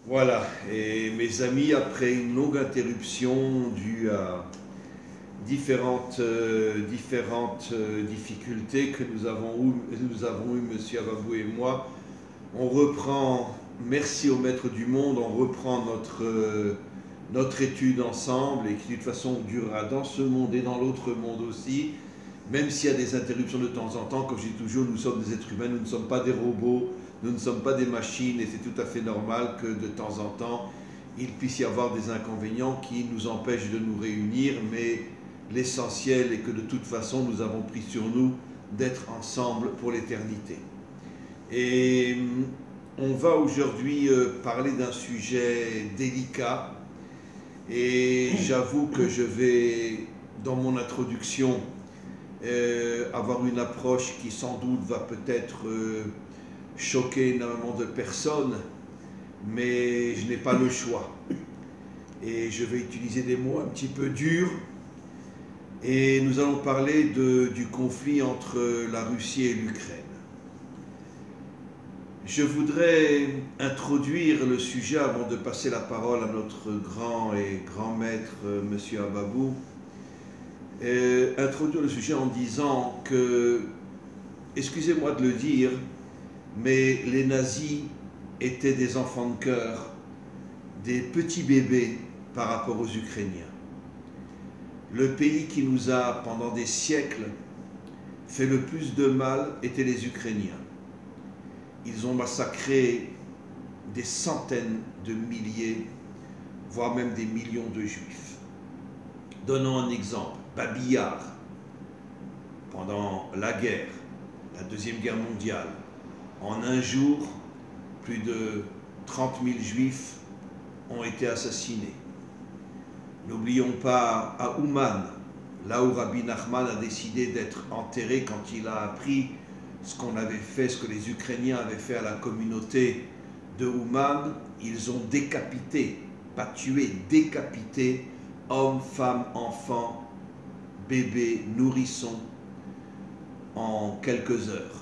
Voilà, et mes amis, après une longue interruption due à différentes difficultés que nous avons eu, Monsieur Ababou et moi, on reprend, merci au Maître du Monde, on reprend notre étude ensemble et qui de toute façon durera dans ce monde et dans l'autre monde aussi, même s'il y a des interruptions de temps en temps. Comme je dis toujours, nous sommes des êtres humains, nous ne sommes pas des robots, nous ne sommes pas des machines et c'est tout à fait normal que de temps en temps il puisse y avoir des inconvénients qui nous empêchent de nous réunir, mais l'essentiel est que de toute façon nous avons pris sur nous d'être ensemble pour l'éternité. Et on va aujourd'hui parler d'un sujet délicat et j'avoue que je vais, dans mon introduction, avoir une approche qui sans doute va peut-être choquer énormément de personnes, mais je n'ai pas le choix. Et je vais utiliser des mots un petit peu durs. Et nous allons parler du conflit entre la Russie et l'Ukraine. Je voudrais introduire le sujet avant de passer la parole à notre grand et grand maître, M. Ababou. Introduire le sujet en disant que, excusez-moi de le dire, mais les nazis étaient des enfants de cœur, des petits bébés par rapport aux Ukrainiens. Le pays qui nous a, pendant des siècles, fait le plus de mal était les Ukrainiens. Ils ont massacré des centaines de milliers, voire même des millions de Juifs. Donnons un exemple. Babi Yar, pendant la guerre, la Deuxième Guerre mondiale, en un jour, plus de 30 000 Juifs ont été assassinés. N'oublions pas à Ouman, là où Rabbi Nachman a décidé d'être enterré quand il a appris ce qu'on avait fait, ce que les Ukrainiens avaient fait à la communauté de Ouman. Ils ont décapité, pas tué, décapité, hommes, femmes, enfants, bébés, nourrissons, en quelques heures.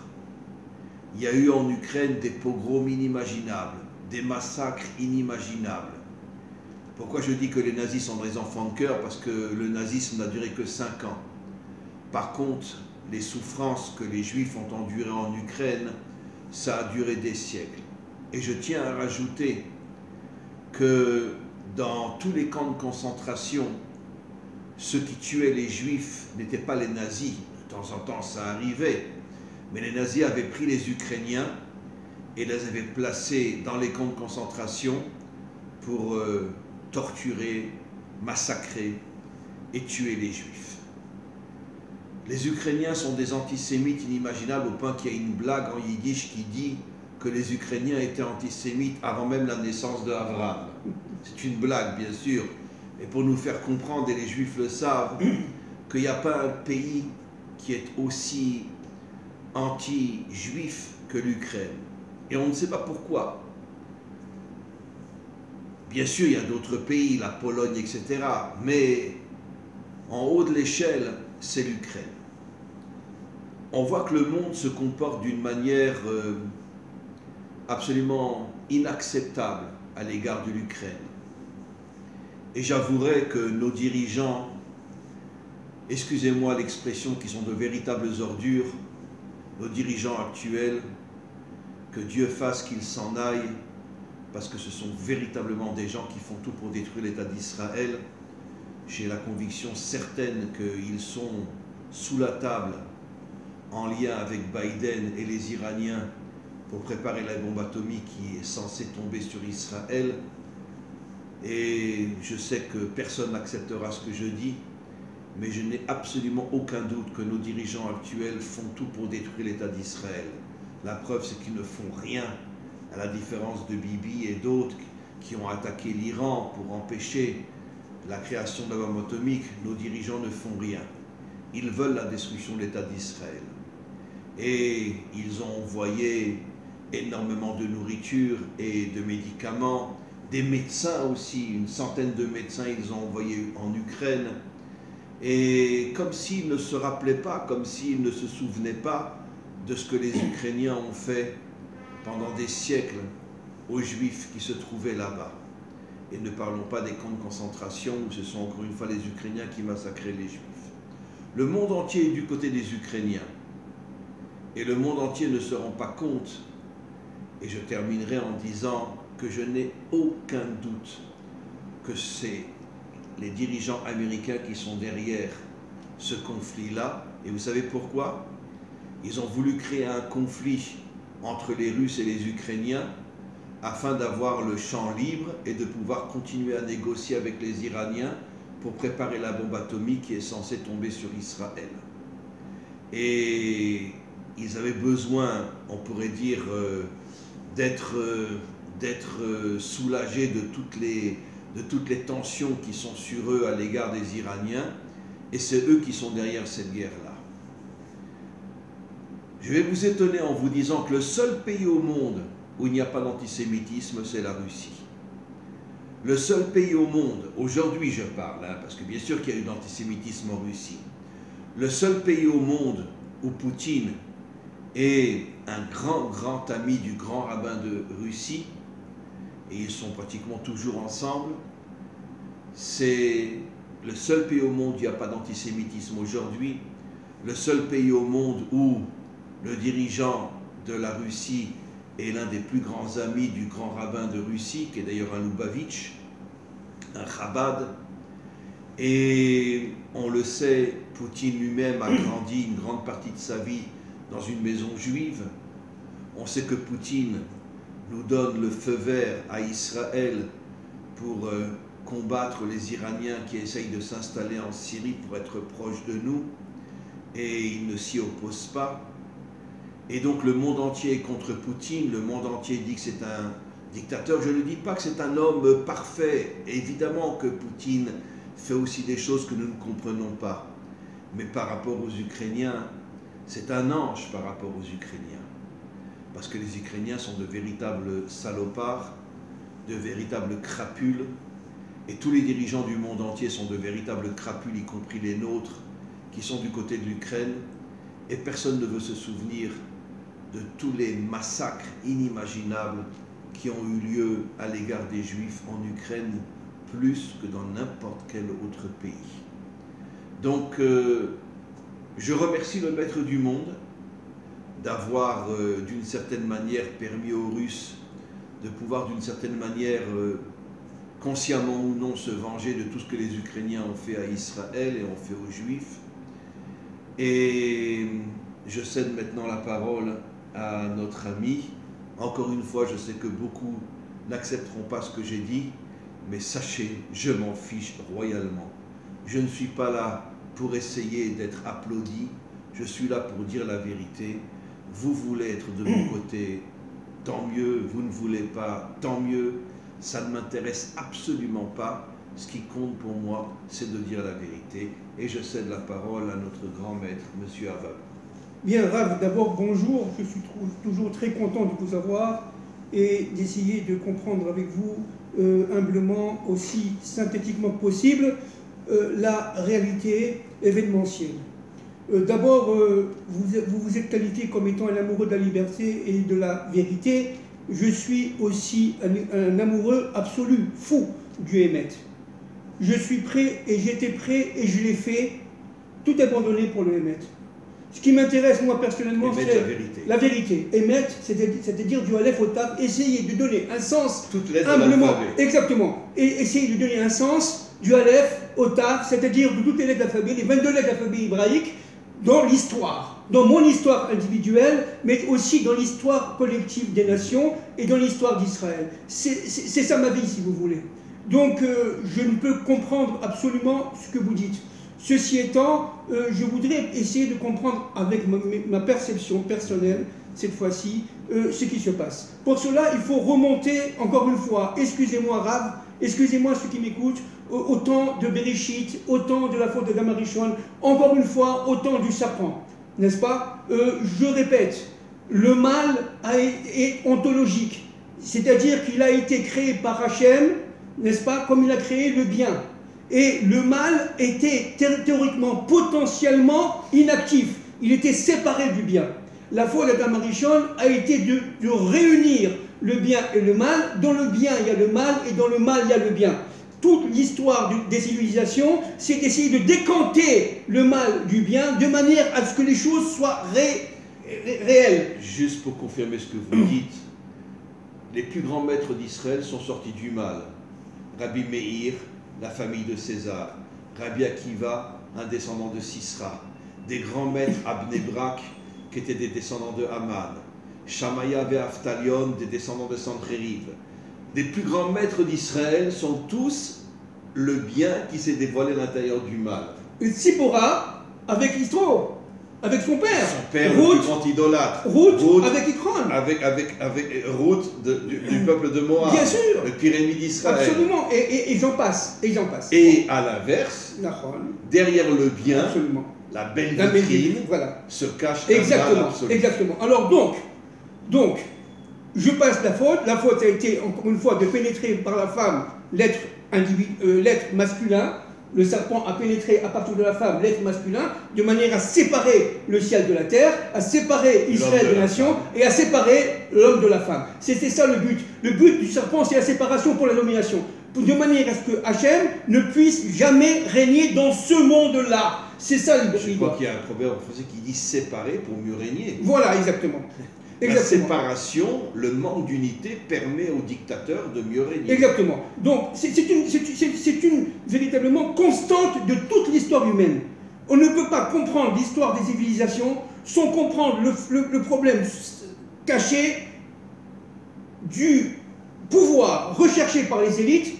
Il y a eu en Ukraine des pogroms inimaginables, des massacres inimaginables. Pourquoi je dis que les nazis sont des enfants de cœur? Parce que le nazisme n'a duré que 5 ans. Par contre, les souffrances que les Juifs ont endurées en Ukraine, ça a duré des siècles. Et je tiens à rajouter que dans tous les camps de concentration, ceux qui tuaient les Juifs n'étaient pas les nazis. De temps en temps, ça arrivait. Mais les nazis avaient pris les Ukrainiens et les avaient placés dans les camps de concentration pour torturer, massacrer et tuer les Juifs. Les Ukrainiens sont des antisémites inimaginables au point qu'il y a une blague en yiddish qui dit que les Ukrainiens étaient antisémites avant même la naissance d'Abraham. C'est une blague, bien sûr, mais pour nous faire comprendre, et les Juifs le savent, qu'il n'y a pas un pays qui est aussi anti-juif que l'Ukraine. Et on ne sait pas pourquoi. Bien sûr, il y a d'autres pays, la Pologne, etc. Mais en haut de l'échelle, c'est l'Ukraine. On voit que le monde se comporte d'une manière absolument inacceptable à l'égard de l'Ukraine. Et j'avouerai que nos dirigeants, excusez-moi l'expression, qui sont de véritables ordures, nos dirigeants actuels, que Dieu fasse qu'ils s'en aillent, parce que ce sont véritablement des gens qui font tout pour détruire l'État d'Israël. J'ai la conviction certaine qu'ils sont sous la table, en lien avec Biden et les Iraniens, pour préparer la bombe atomique qui est censée tomber sur Israël. Et je sais que personne n'acceptera ce que je dis, mais je n'ai absolument aucun doute que nos dirigeants actuels font tout pour détruire l'État d'Israël. La preuve, c'est qu'ils ne font rien, à la différence de Bibi et d'autres qui ont attaqué l'Iran pour empêcher la création de la bombe atomique. Nos dirigeants ne font rien. Ils veulent la destruction de l'État d'Israël. Et ils ont envoyé énormément de nourriture et de médicaments, des médecins aussi, une centaine de médecins ils ont envoyés en Ukraine. Et comme s'ils ne se rappelaient pas, comme s'ils ne se souvenaient pas de ce que les Ukrainiens ont fait pendant des siècles aux Juifs qui se trouvaient là-bas. Et ne parlons pas des camps de concentration où ce sont encore une fois les Ukrainiens qui massacraient les Juifs. Le monde entier est du côté des Ukrainiens. Et le monde entier ne se rend pas compte. Et je terminerai en disant que je n'ai aucun doute que c'est les dirigeants américains qui sont derrière ce conflit-là. Et vous savez pourquoi? Ils ont voulu créer un conflit entre les Russes et les Ukrainiens afin d'avoir le champ libre et de pouvoir continuer à négocier avec les Iraniens pour préparer la bombe atomique qui est censée tomber sur Israël. Et ils avaient besoin, on pourrait dire, d'être soulagés de toutes les tensions qui sont sur eux à l'égard des Iraniens, et c'est eux qui sont derrière cette guerre-là. Je vais vous étonner en vous disant que le seul pays au monde où il n'y a pas d'antisémitisme, c'est la Russie. Le seul pays au monde, aujourd'hui je parle, parce que bien sûr qu'il y a eu de l'antisémitisme en Russie, le seul pays au monde où Poutine est un grand ami du grand rabbin de Russie, et ils sont pratiquement toujours ensemble, c'est le seul pays au monde où il n'y a pas d'antisémitisme aujourd'hui, le seul pays au monde où le dirigeant de la Russie est l'un des plus grands amis du grand rabbin de Russie, qui est d'ailleurs un Lubavitch, un Chabad. Et on le sait, Poutine lui-même a grandi une grande partie de sa vie dans une maison juive. On sait que Poutine nous donne le feu vert à Israël pour combattre les Iraniens qui essayent de s'installer en Syrie pour être proches de nous, et il ne s'y oppose pas. Et donc le monde entier est contre Poutine, le monde entier dit que c'est un dictateur. Je ne dis pas que c'est un homme parfait, évidemment que Poutine fait aussi des choses que nous ne comprenons pas. Mais par rapport aux Ukrainiens, c'est un ange par rapport aux Ukrainiens. Parce que les Ukrainiens sont de véritables salopards, de véritables crapules, et tous les dirigeants du monde entier sont de véritables crapules, y compris les nôtres, qui sont du côté de l'Ukraine, et personne ne veut se souvenir de tous les massacres inimaginables qui ont eu lieu à l'égard des Juifs en Ukraine, plus que dans n'importe quel autre pays. Donc, je remercie le Maître du monde d'avoir, d'une certaine manière, permis aux Russes de pouvoir, d'une certaine manière, consciemment ou non, se venger de tout ce que les Ukrainiens ont fait à Israël et ont fait aux Juifs. Et je cède maintenant la parole à notre ami. Encore une fois, je sais que beaucoup n'accepteront pas ce que j'ai dit, mais sachez, je m'en fiche royalement. Je ne suis pas là pour essayer d'être applaudi, je suis là pour dire la vérité. Vous voulez être de mon côté, tant mieux. Vous ne voulez pas, tant mieux. Ça ne m'intéresse absolument pas. Ce qui compte pour moi, c'est de dire la vérité. Et je cède la parole à notre grand maître, M. Avab. Bien, Rav, d'abord, bonjour. Je suis toujours très content de vous avoir et d'essayer de comprendre avec vous, humblement, aussi synthétiquement possible, la réalité événementielle. D'abord, vous vous êtes qualifié comme étant un amoureux de la liberté et de la vérité. Je suis aussi un amoureux absolu, fou du Hémet. Je suis prêt et j'étais prêt et je l'ai fait, tout abandonné pour le Hémet. Ce qui m'intéresse, moi, personnellement, c'est la vérité. Hémet, c'est-à-dire du Aleph au Tav, essayer de donner un sens humblement. Exactement. Et essayer de donner un sens du Aleph au Tav, c'est-à-dire de toutes les lettres de l'alphabet, les 22 lettres de l'alphabet hébraïque, dans l'histoire, dans mon histoire individuelle, mais aussi dans l'histoire collective des nations et dans l'histoire d'Israël. C'est ça ma vie, si vous voulez. Donc, je ne peux comprendre absolument ce que vous dites. Ceci étant, je voudrais essayer de comprendre avec ma perception personnelle, cette fois-ci, ce qui se passe. Pour cela, il faut remonter, encore une fois, excusez-moi Rav, excusez-moi ceux qui m'écoutent, au temps de Bereshit, au temps de la faute de Damarishon, encore une fois, au temps du serpent, n'est-ce pas? Je répète, le mal est ontologique, c'est-à-dire qu'il a été créé par Hachem, n'est-ce pas, comme il a créé le bien. Et le mal était théoriquement, potentiellement inactif. Il était séparé du bien. La faute d'Adam Arishon a été de réunir le bien et le mal. Dans le bien, il y a le mal, et dans le mal, il y a le bien. Toute l'histoire des civilisations, c'est d'essayer de décanter le mal du bien, de manière à ce que les choses soient réelles. Juste pour confirmer ce que vous dites, les plus grands maîtres d'Israël sont sortis du mal. Rabbi Meir, la famille de César. Rabbi Akiva, un descendant de Sisra. Des grands maîtres à Bnei Brak, qui étaient des descendants de Haman. Shamaya et Aftalion, des descendants de Sanchériv. Les plus grands maîtres d'Israël sont tous le bien qui s'est dévoilé à l'intérieur du mal. Tsipora, avec Istro, avec son père. Son père, le plus grand idolâtre. Ruth, avec Ikron. Avec Ruth du peuple de Moab. Bien sûr. Le pire ennemi d'Israël. Absolument. Et j'en passe. Et j'en passe. Et à l'inverse, derrière le bien, absolument, la belle vitrine, voilà, se cache exactement, un mal absolu. Exactement. Alors donc, je passe la faute. La faute a été, encore une fois, de pénétrer par la femme l'être masculin. Le serpent a pénétré à partir de la femme l'être masculin, de manière à séparer le ciel de la terre, à séparer Israël des nations et à séparer l'homme de la femme. C'était ça le but. Le but du serpent, c'est la séparation pour la domination. De manière à ce que Hachem ne puisse jamais régner dans ce monde-là. C'est ça le but. Je crois qu'il y a un proverbe français qui dit séparer pour mieux régner. Voilà, exactement. La séparation, le manque d'unité permet aux dictateurs de mieux régner. Exactement. Donc, c'est une véritablement constante de toute l'histoire humaine. On ne peut pas comprendre l'histoire des civilisations sans comprendre le problème caché du pouvoir recherché par les élites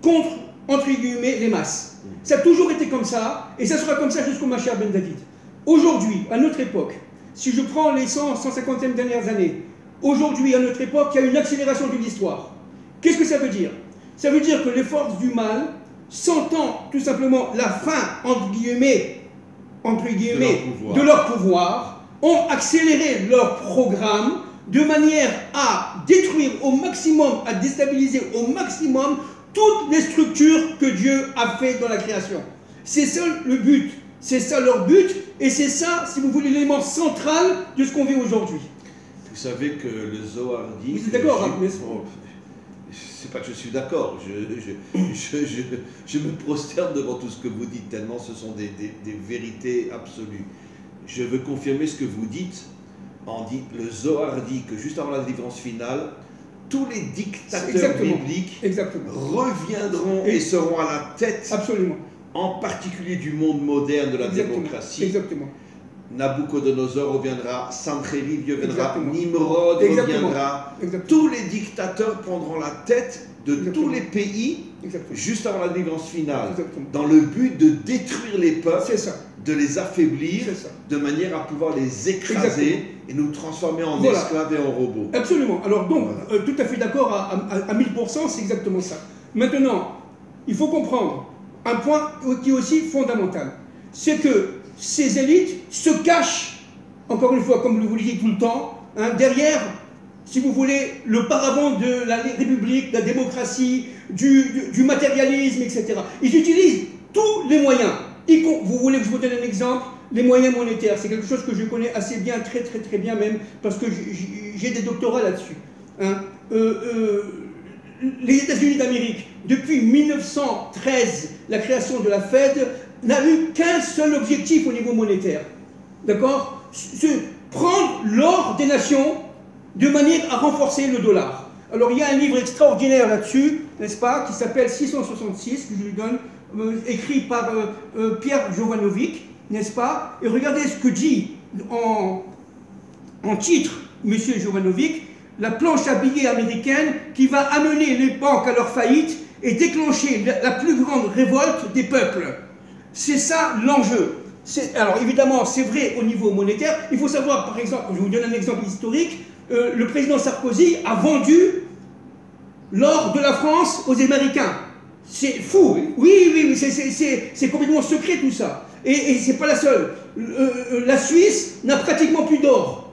contre, entre guillemets, les masses. Ça a toujours été comme ça, et ça sera comme ça jusqu'au Mashiach ben David. Aujourd'hui, à notre époque, si je prends les 150e dernières années, aujourd'hui, à notre époque, il y a une accélération de l'histoire. Qu'est-ce que ça veut dire? Ça veut dire que les forces du mal, sentant tout simplement la fin, entre guillemets, de leur pouvoir, ont accéléré leur programme de manière à détruire au maximum, à déstabiliser au maximum toutes les structures que Dieu a fait dans la création. C'est ça le but. C'est ça leur but, et c'est ça, si vous voulez, l'élément central de ce qu'on vit aujourd'hui. Vous savez que le Zohar dit... Vous êtes d'accord, hein, mais... C'est pas que je suis d'accord, je me prosterne devant tout ce que vous dites, tellement ce sont des vérités absolues. Je veux confirmer ce que vous dites. Le Zohar dit que juste avant la délivrance finale, tous les dictateurs bibliques reviendront et seront à la tête. Absolument. En particulier du monde moderne de la démocratie. Exactement. Nabucodonosor reviendra, Sanchériv reviendra, Nimrod reviendra. Tous les dictateurs prendront la tête de tous les pays juste avant la délivrance finale, dans le but de détruire les peuples, de les affaiblir, de manière à pouvoir les écraser et nous transformer en esclaves et en robots. Absolument. Alors donc, tout à fait d'accord à 1000%, c'est exactement ça. Maintenant, il faut comprendre un point qui est aussi fondamental, c'est que ces élites se cachent, encore une fois, comme vous le dites tout le temps, hein, derrière, si vous voulez, le paravent de la République, de la démocratie, du matérialisme, etc. Ils utilisent tous les moyens. Vous voulez que je vous donne un exemple? Les moyens monétaires, c'est quelque chose que je connais assez bien, très bien même, parce que j'ai des doctorats là-dessus. Hein. Les États-Unis d'Amérique, depuis 1913, la création de la Fed, n'a eu qu'un seul objectif au niveau monétaire. D'accord? Prendre l'or des nations de manière à renforcer le dollar. Alors il y a un livre extraordinaire là-dessus, n'est-ce pas, qui s'appelle 666, que je lui donne, écrit par Pierre Jovanovic, n'est-ce pas? Et regardez ce que dit en titre M. Jovanovic, la planche à billets américaine qui va amener les banques à leur faillite et déclencher la plus grande révolte des peuples. C'est ça l'enjeu. Alors évidemment, c'est vrai au niveau monétaire. Il faut savoir, par exemple, je vous donne un exemple historique, le président Sarkozy a vendu l'or de la France aux Américains. C'est fou. Oui, c'est complètement secret tout ça. Et c'est pas la seule. La Suisse n'a pratiquement plus d'or.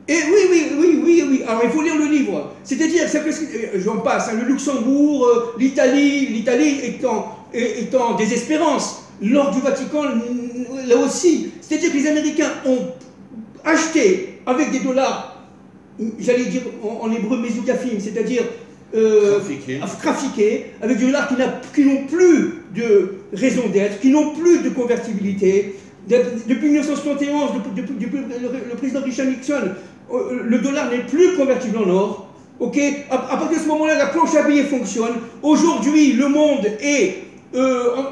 Et oui. Alors il faut lire le livre. C'est-à-dire, j'en passe, hein, le Luxembourg, l'Italie est en désespérance. L'or du Vatican, là aussi. C'est-à-dire que les Américains ont acheté avec des dollars j'allais dire en hébreu mésoudiaphim, c'est-à-dire trafiqués, avec des dollars qui n'ont plus de raison d'être, qui n'ont plus de convertibilité. Depuis 1971, depuis le président Richard Nixon, le dollar n'est plus convertible en or. Okay, à partir de ce moment-là, la planche à billets fonctionne. Aujourd'hui, le monde est,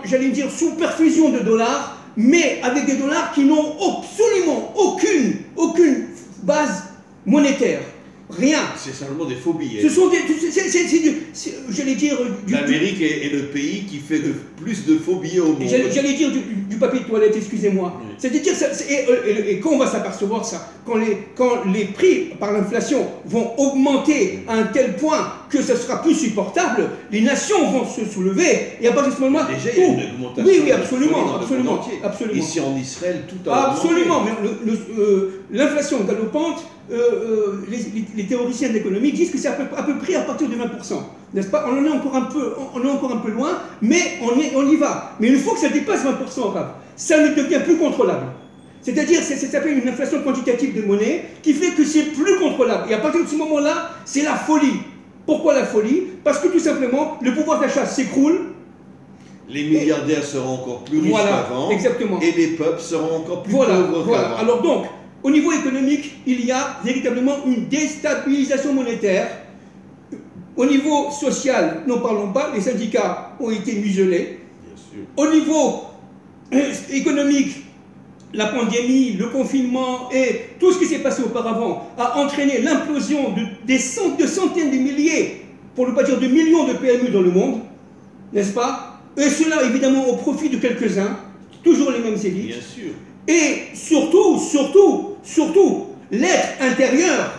j'allais dire, sous perfusion de dollars, mais avec des dollars qui n'ont absolument aucune base monétaire. Rien. C'est simplement des faux billets. Ce sont des. J'allais dire. L'Amérique est le pays qui fait le plus de faux billets au monde. J'allais dire du papier de toilette, excusez-moi. Oui. C'est-à-dire, et quand on va s'apercevoir ça, quand les prix par l'inflation vont augmenter à un tel point que ce sera plus supportable, les nations vont se soulever et à partir de ce moment-là. Déjà, il y a une augmentation. Oui, absolument. Ici en Israël, tout a augmenté. Absolument, mais l'inflation galopante. Les théoriciens de l'économie disent que c'est à peu près à partir de 20%, n'est-ce pas? On en est encore un peu loin, mais on y va. Mais une fois que ça dépasse 20%, ça ne devient plus contrôlable. C'est-à-dire, ça s'appelle une inflation quantitative de monnaie qui fait que c'est plus contrôlable. Et à partir de ce moment-là, c'est la folie. Pourquoi la folie? Parce que tout simplement, le pouvoir d'achat s'écroule. Les milliardaires seront encore plus riches qu'avant. Exactement. Et les peuples seront encore plus pauvres qu'avant. Alors donc, au niveau économique, il y a véritablement une déstabilisation monétaire. Au niveau social, n'en parlons pas, les syndicats ont été muselés. Bien sûr. Au niveau économique, la pandémie, le confinement et tout ce qui s'est passé auparavant a entraîné l'implosion de centaines de milliers, pour ne pas dire de millions de PME dans le monde, n'est-ce pas? Et cela évidemment au profit de quelques-uns, toujours les mêmes élites. Bien sûr. Et surtout, l'être intérieur,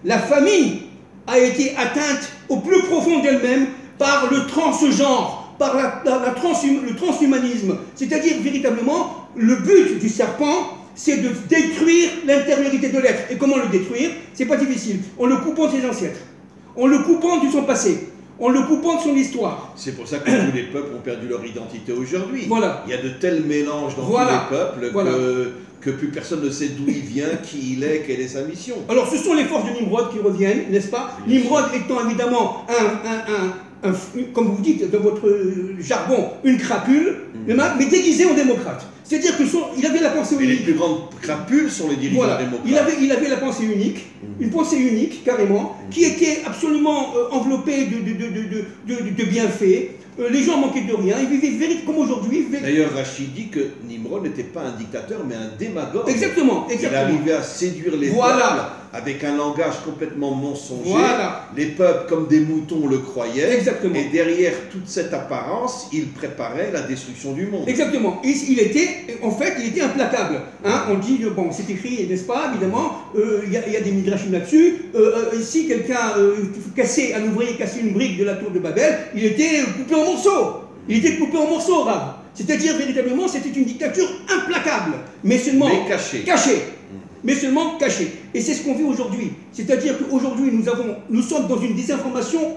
la famille, a été atteinte au plus profond d'elle-même par le transgenre, par le transhumanisme. C'est-à-dire, véritablement, le but du serpent, c'est de détruire l'intériorité de l'être. Et comment le détruire? C'est pas difficile. En le coupant de ses ancêtres, en le coupant de son passé, en le coupant de son histoire. C'est pour ça que tous les peuples ont perdu leur identité aujourd'hui. Voilà. Il y a de tels mélanges dans tous les peuples que plus personne ne sait d'où il vient, qui il est, quelle est sa mission. Alors ce sont les forces de Nimrod qui reviennent, n'est-ce pas? Nimrod étant évidemment comme vous dites dans votre jargon, une crapule, mais déguisée en démocrate. C'est-à-dire qu'il avait la pensée unique. Et les plus grandes crapules sont les dirigeants démocrates. Il avait la pensée unique, une pensée unique, carrément, qui était absolument enveloppée de bienfaits. Les gens manquaient de rien, ils vivaient véritablement comme aujourd'hui. D'ailleurs, Rachid dit que Nimrod n'était pas un dictateur, mais un démagogue. Exactement. Il arrivait à séduire les peuples avec un langage complètement mensonger. Les peuples, comme des moutons, le croyaient. Exactement. Et derrière toute cette apparence, il préparait la destruction du monde. Exactement. Il était implacable. Hein? On dit, bon, c'est écrit, n'est-ce pas, évidemment, il y a des midrashim là-dessus. Si quelqu'un un ouvrier cassait une brique de la tour de Babel, il était coupé en morceaux. Il était coupé en morceaux, Rav. C'est-à-dire, véritablement, c'était une dictature implacable, mais seulement cachée. Mais seulement cachée. Et c'est ce qu'on vit aujourd'hui. C'est-à-dire qu'aujourd'hui, nous sommes dans une désinformation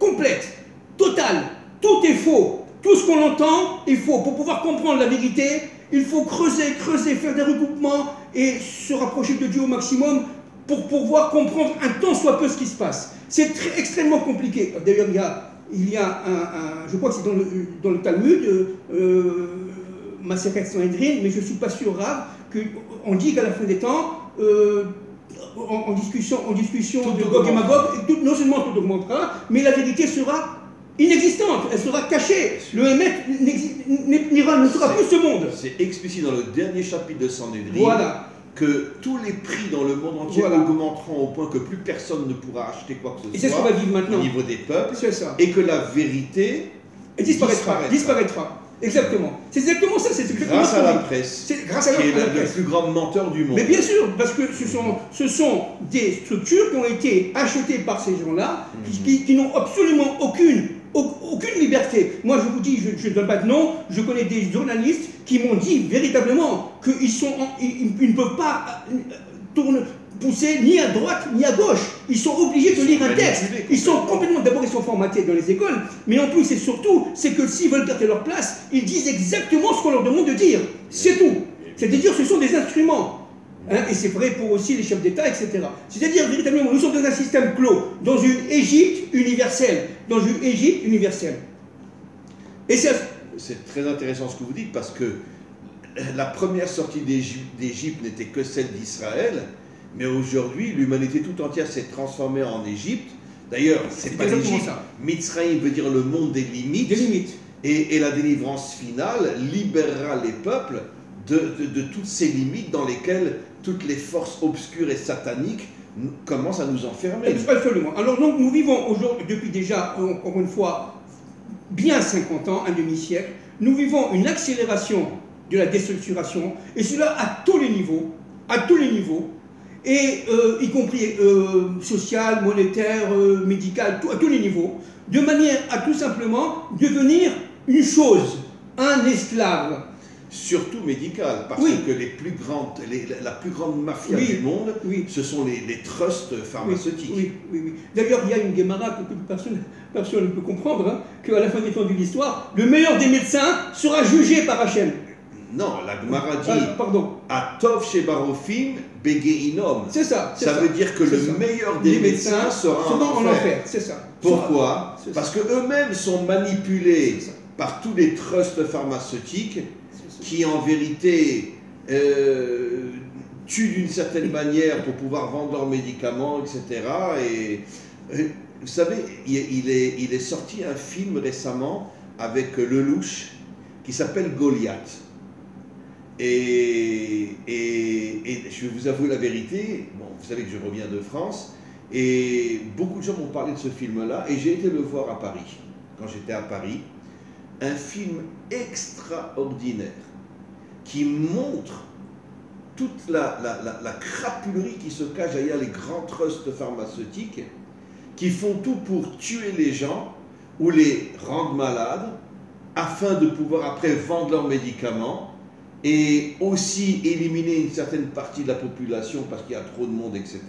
complète, totale. Tout est faux. Tout ce qu'on entend est faux. Pour pouvoir comprendre la vérité, il faut creuser, faire des recoupements et se rapprocher de Dieu au maximum pour pouvoir comprendre un tant soit peu ce qui se passe. C'est extrêmement compliqué. D'ailleurs, il y a je crois que c'est dans le Talmud, Maseret Sanhedrin, mais je ne suis pas sûr, Rav, qu'on dit qu'à la fin des temps, en discussion de Gog et Magog, non seulement tout augmentera, mais la vérité sera inexistante, elle sera cachée. Le Hémet ne sera plus ce monde. C'est explicite dans le dernier chapitre de Sanhedrin que tous les prix dans le monde entier augmenteront au point que plus personne ne pourra acheter quoi que ce soit. Et c'est ce qu'on va vivre maintenant au niveau des peuples. C'est ça. Et que la vérité disparaîtra. Exactement. C'est exactement ça. Grâce à la presse. Qui est le plus grand menteur du monde. Mais bien sûr, parce que ce sont des structures qui ont été achetées par ces gens-là, qui n'ont absolument aucune liberté. Moi, je vous dis, je ne donne pas de nom, je connais des journalistes qui m'ont dit véritablement qu'ils ne peuvent pas pousser ni à droite ni à gauche. Ils sont obligés de lire un texte. Ils sont complètement, d'abord ils sont formatés dans les écoles, mais en plus et surtout, c'est que s'ils veulent garder leur place, ils disent exactement ce qu'on leur demande de dire. C'est tout. C'est-à-dire ce sont des instruments. hein, et c'est vrai pour aussi les chefs d'État, etc. C'est-à-dire, véritablement, nous sommes dans un système clos, dans une Égypte universelle, dans une Égypte universelle. Et c'est très intéressant ce que vous dites, parce que la première sortie d'Égypte n'était que celle d'Israël, mais aujourd'hui, l'humanité tout entière s'est transformée en Égypte. D'ailleurs, c'est pas l'Égypte. Mitzrayim veut dire le monde des limites. Des limites. Et la délivrance finale libérera les peuples de toutes ces limites dans lesquelles toutes les forces obscures et sataniques commencent à nous enfermer. Absolument. Alors donc, nous vivons aujourd'hui, depuis déjà, encore une fois, bien 50 ans, un demi-siècle, nous vivons une accélération de la déstructuration, et cela à tous les niveaux, et y compris social, monétaire, médical, à tous les niveaux, de manière à tout simplement devenir une chose, un esclave. Surtout médical, parce que la plus grande mafia du monde, ce sont les trusts pharmaceutiques. Oui. D'ailleurs, il y a une Guémara que personne ne peut comprendre, hein, qu'à la fin des temps de l'histoire, le meilleur des médecins sera jugé par Hachem. Non, la Gemara dit Atov Shebarofim Begeinom. C'est ça. Ça veut dire que le meilleur des médecins sera en enfer. C'est ça. Pourquoi? Parce qu'eux-mêmes sont manipulés par tous les trusts pharmaceutiques qui, en vérité, tuent d'une certaine manière pour pouvoir vendre leurs médicaments, etc. Et vous savez, il est sorti un film récemment avec Lelouch qui s'appelle Goliath. Et je vais vous avouer la vérité, bon, vous savez que je reviens de France, et beaucoup de gens m'ont parlé de ce film-là, et j'ai été le voir à Paris, quand j'étais à Paris. Un film extraordinaire, qui montre toute la crapulerie qui se cache derrière les grands trusts pharmaceutiques, qui font tout pour tuer les gens, ou les rendre malades, afin de pouvoir après vendre leurs médicaments, et aussi éliminer une certaine partie de la population parce qu'il y a trop de monde, etc.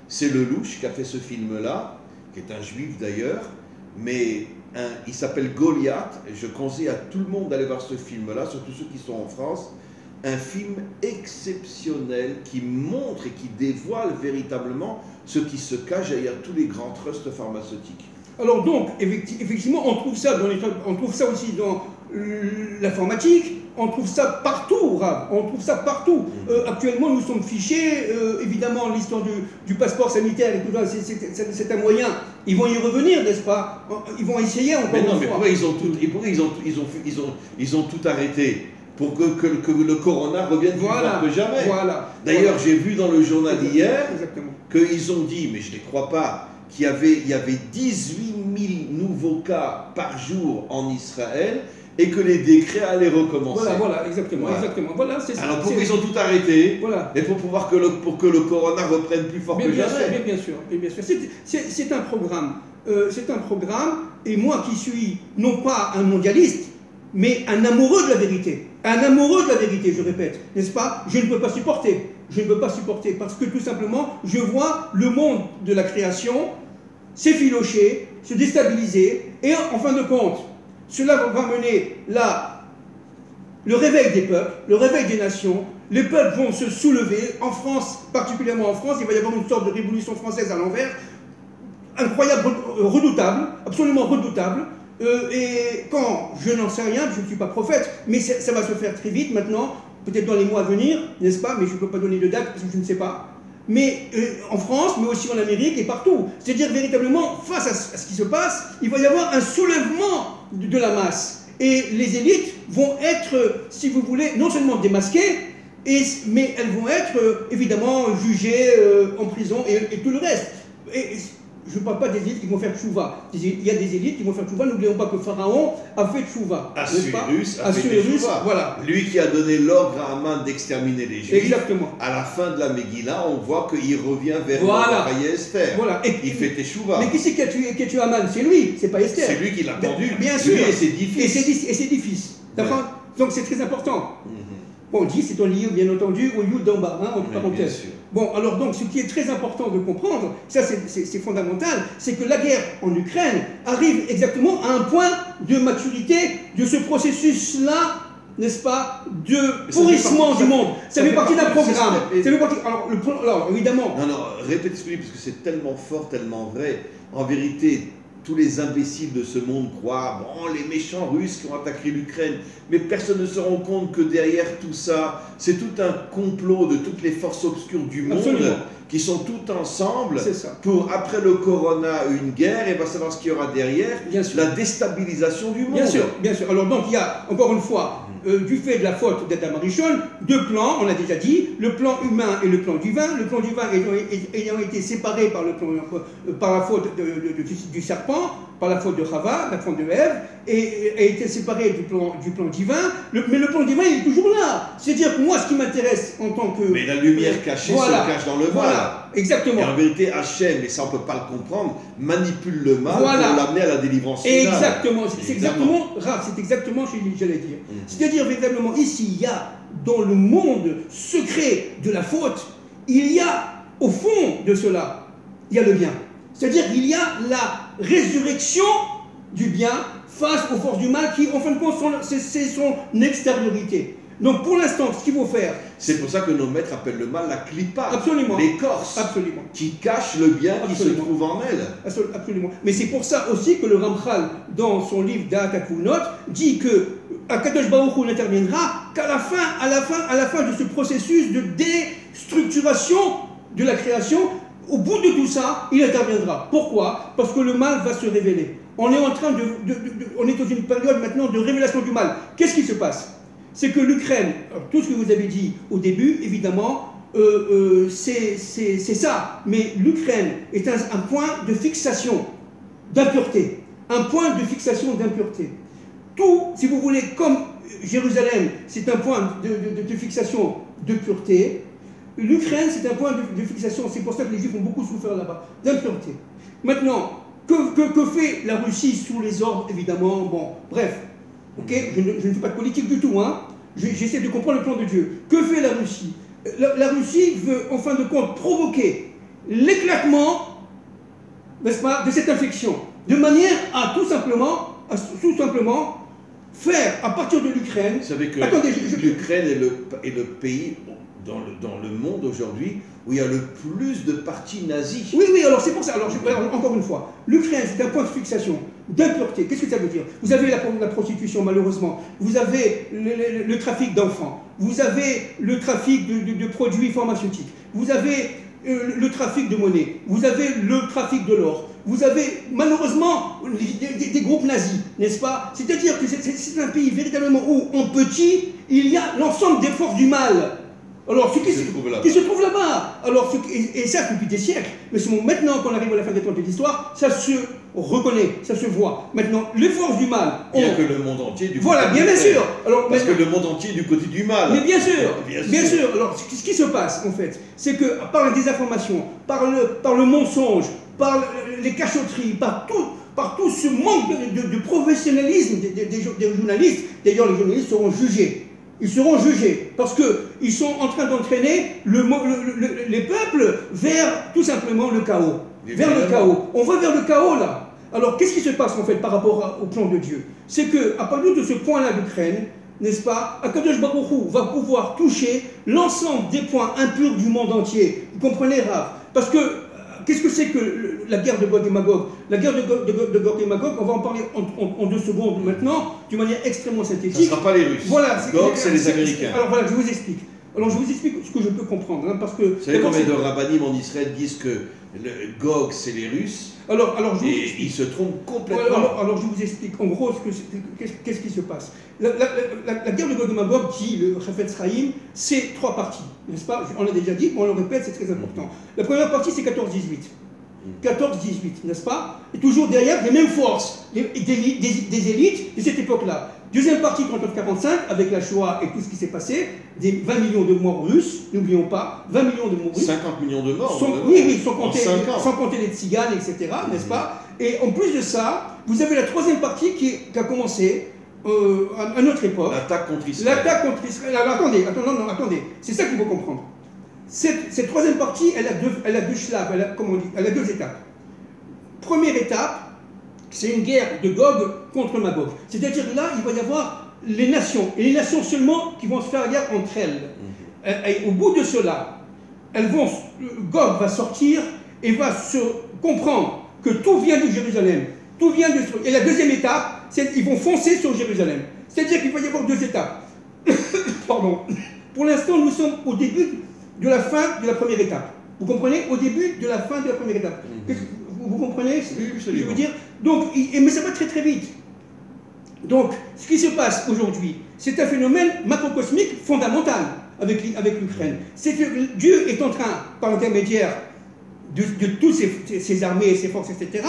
C'est Lelouch qui a fait ce film-là, qui est un juif d'ailleurs, mais il s'appelle Goliath, et je conseille à tout le monde d'aller voir ce film-là, surtout ceux qui sont en France. Un film exceptionnel qui montre et qui dévoile véritablement ce qui se cache derrière tous les grands trusts pharmaceutiques. Alors donc, effectivement, on trouve ça aussi dans l'informatique, on trouve ça partout, Rav, on trouve ça partout. Actuellement, nous sommes fichés, évidemment, l'histoire du passeport sanitaire, c'est un moyen. Ils vont y revenir, n'est-ce pas? Ils vont essayer encore une fois. Mais pourquoi ils ont tout arrêté? Pour que le corona revienne plus fort que jamais. D'ailleurs, j'ai vu dans le journal hier qu'ils ont dit, mais je ne les crois pas, qu'il y avait 18 000 nouveaux cas par jour en Israël et que les décrets allaient recommencer. Exactement. C'est ça. Alors pourquoi ils ont tout arrêté? Et pour que le corona reprenne plus fort que jamais. Bien sûr. C'est un programme. Et moi qui suis non pas un mondialiste, mais un amoureux de la vérité. Un amoureux de la vérité, je répète, n'est-ce pas? Je ne peux pas supporter. Parce que tout simplement, je vois le monde de la création s'effilocher, se déstabiliser, et en fin de compte, cela va mener le réveil des peuples, le réveil des nations. Les peuples vont se soulever. En France, particulièrement en France, il va y avoir une sorte de révolution française à l'envers, incroyable, redoutable, absolument redoutable. Et quand, je n'en sais rien, je ne suis pas prophète, mais ça va se faire très vite maintenant, peut-être dans les mois à venir, n'est-ce pas? Mais je ne peux pas donner de date parce que je ne sais pas. Mais en France, mais aussi en Amérique et partout. C'est-à-dire véritablement, face à ce qui se passe, il va y avoir un soulèvement de la masse. Et les élites vont être, si vous voulez, non seulement démasquées, mais elles vont être évidemment jugées en prison et tout le reste. Et je ne parle pas des élites qui vont faire tchouva. Il y a des élites qui vont faire tchouva. N'oublions pas que Pharaon a fait tchouva. Assuérus a fait tchouva. Voilà. Lui qui a donné l'ordre à Aman d'exterminer les Juifs. Exactement. À la fin de la Megillah, on voit qu'il revient vers Esther. Voilà. Il fait tchouva. Mais qui c'est qui a tué Aman? C'est lui, c'est pas Esther. C'est lui qui l'a pendu. Bien sûr. Lui et ses 10 fils. Et ses 10 fils. Donc c'est très important. Bon, 10 étant lié, bien entendu, au yud d'en bas, entre parenthèses. Bon, alors donc, ce qui est très important de comprendre, ça c'est fondamental, c'est que la guerre en Ukraine arrive exactement à un point de maturité de ce processus-là n'est-ce pas, de pourrissement du monde. Ça fait partie d'un programme. Ça fait partie, alors, évidemment. Non, répète ce que tu dis, parce que c'est tellement fort, tellement vrai. En vérité, tous les imbéciles de ce monde croient, bon, les méchants Russes qui ont attaqué l'Ukraine, mais personne ne se rend compte que derrière tout ça, c'est tout un complot de toutes les forces obscures du monde. Absolument. Qui sont toutes ensemble pour, après le corona, une guerre, et va savoir ce qu'il y aura derrière, la déstabilisation du monde. Bien sûr, bien sûr. Alors donc il y a, encore une fois, du fait de la faute d'Adam Arishon, deux plans, on l'a déjà dit, le plan humain et le plan divin. Le plan divin ayant été séparé par la faute du serpent, par la faute de Chava, la faute de Ève, et a été séparé du plan divin, mais le plan divin il est toujours là. C'est-à-dire que moi, ce qui m'intéresse en tant que... Mais la lumière cachée se cache dans le mal. Voilà, exactement. Et en vérité, Hachem, et ça on ne peut pas le comprendre, manipule le mal pour l'amener à la délivrance finale. Exactement, c'est exactement, Rav, c'est exactement ce que j'allais dire. C'est-à-dire, véritablement, ici, il y a, dans le monde secret de la faute, il y a, au fond de cela, il y a le bien. C'est-à-dire qu'il y a la résurrection du bien face aux forces du mal qui, en fin de compte, c'est son extériorité. Donc pour l'instant, ce qu'il faut faire... C'est pour ça que nos maîtres appellent le mal la clipa, absolument, l'écorce, absolument, qui cache le bien qui se trouve en elle. Absolument. Mais c'est pour ça aussi que le Ramchal, dans son livre d'Akakunot, dit que Akadosh Baruch Hu n'interviendra qu'à la fin de ce processus de déstructuration de la création. Au bout de tout ça, il interviendra. Pourquoi? Parce que le mal va se révéler. On est on est dans une période maintenant de révélation du mal. Qu'est-ce qui se passe? C'est que l'Ukraine, tout ce que vous avez dit au début, évidemment, c'est ça. Mais l'Ukraine est un point de fixation d'impureté. Un point de fixation d'impureté. Tout, si vous voulez, comme Jérusalem, c'est un point de fixation de pureté, l'Ukraine, c'est un point de fixation. C'est pour ça que les Juifs ont beaucoup souffert là-bas, d'impureté. Maintenant, que fait la Russie sous les ordres, évidemment? Bon, bref. Ok, je ne fais pas de politique du tout, hein. J'essaie de comprendre le plan de Dieu. Que fait la Russie? La Russie veut, en fin de compte, provoquer l'éclatement, n'est-ce pas, de cette infection, de manière à tout simplement faire, à partir de l'Ukraine... Vous savez que l'Ukraine est le pays dans le monde aujourd'hui où il y a le plus de partis nazis. Oui, alors c'est pour ça. Alors, encore une fois, l'Ukraine, c'est un point de fixation, d'impureté. Qu'est-ce que ça veut dire? Vous avez la prostitution, malheureusement. Vous avez le trafic d'enfants. Vous avez le trafic de produits pharmaceutiques. Vous avez le trafic de monnaie. Vous avez le trafic de l'or. Vous avez, malheureusement, des groupes nazis, n'est-ce pas? C'est-à-dire que c'est un pays véritablement où, en petit, il y a l'ensemble des forces du mal. Alors, qui se trouve là-bas. Alors, et ça depuis des siècles. Mais maintenant qu'on arrive à la fin des temps de l'histoire, ça se reconnaît, ça se voit. Maintenant, les forces du mal ont... Bien que le monde entier du côté voilà, bien sûr. Alors, parce que le monde entier est du côté du mal. Mais bien sûr. Alors, ce qui se passe, en fait, c'est que par la désinformation, par le mensonge, par les cachotteries, par tout ce manque de professionnalisme des journalistes, d'ailleurs, les journalistes seront jugés. Ils seront jugés parce qu'ils sont en train d'entraîner les peuples vers tout simplement le chaos. Vers le chaos. On va vers le chaos là. Alors qu'est-ce qui se passe en fait par rapport au plan de Dieu? C'est qu'à partir de ce point-là d'Ukraine, n'est-ce pas, Akadosh Baruch Hu va pouvoir toucher l'ensemble des points impurs du monde entier. Vous comprenez, Rav? Parce que qu'est-ce que c'est que la guerre de Gog et Magog? La guerre de Gog et Magog, on va en parler en 2 secondes maintenant, d'une manière extrêmement synthétique. Ce ne sera pas les Russes. Voilà, Gog, c'est les Américains. Alors voilà, je vous explique. Alors je vous explique ce que je peux comprendre. Hein, parce que, vous savez combien de rabbinim en Israël disent que Gog, c'est les Russes? Et ils se trompent complètement. Alors je vous explique. En gros, qu'est-ce qui se passe? La guerre de Gog et Magog, dit le Chafetz Chaim, c'est 3 parties, n'est-ce pas? On l'a déjà dit, mais on le répète, c'est très important. La première partie, c'est 14-18. 14-18, n'est-ce pas? Et toujours derrière les mêmes forces, des élites de cette époque-là. Deuxième partie, 39-45, avec la Shoah et tout ce qui s'est passé, des 20 millions de morts russes, n'oublions pas, 20 millions de morts russes. 50 millions de morts. Oui, sans compter les tziganes, etc., n'est-ce pas? Et en plus de ça, vous avez la troisième partie qui a commencé à notre époque. L'attaque contre Israël. L'attaque contre Israël. Alors, attendez, c'est ça qu'il faut comprendre. Cette troisième partie, elle a deux shlav, elle a 2 étapes. Première étape, c'est une guerre de Gog contre Magog. C'est-à-dire là, il va y avoir les nations, et les nations seulement qui vont se faire la guerre entre elles. Et au bout de cela, Gog va sortir et va se comprendre que tout vient de Jérusalem. Tout vient de... Et la deuxième étape, c'est qu'ils vont foncer sur Jérusalem. C'est-à-dire qu'il va y avoir deux étapes. Pardon. Pour l'instant, nous sommes au début de la fin de la première étape. Vous comprenez? Au début de la fin de la première étape. Vous comprenez ce que je veux dire? Donc, mais ça va très très vite. Donc, ce qui se passe aujourd'hui, c'est un phénomène macrocosmique fondamental avec l'Ukraine. C'est que Dieu est en train, par l'intermédiaire de toutes ses armées, ses forces, etc.,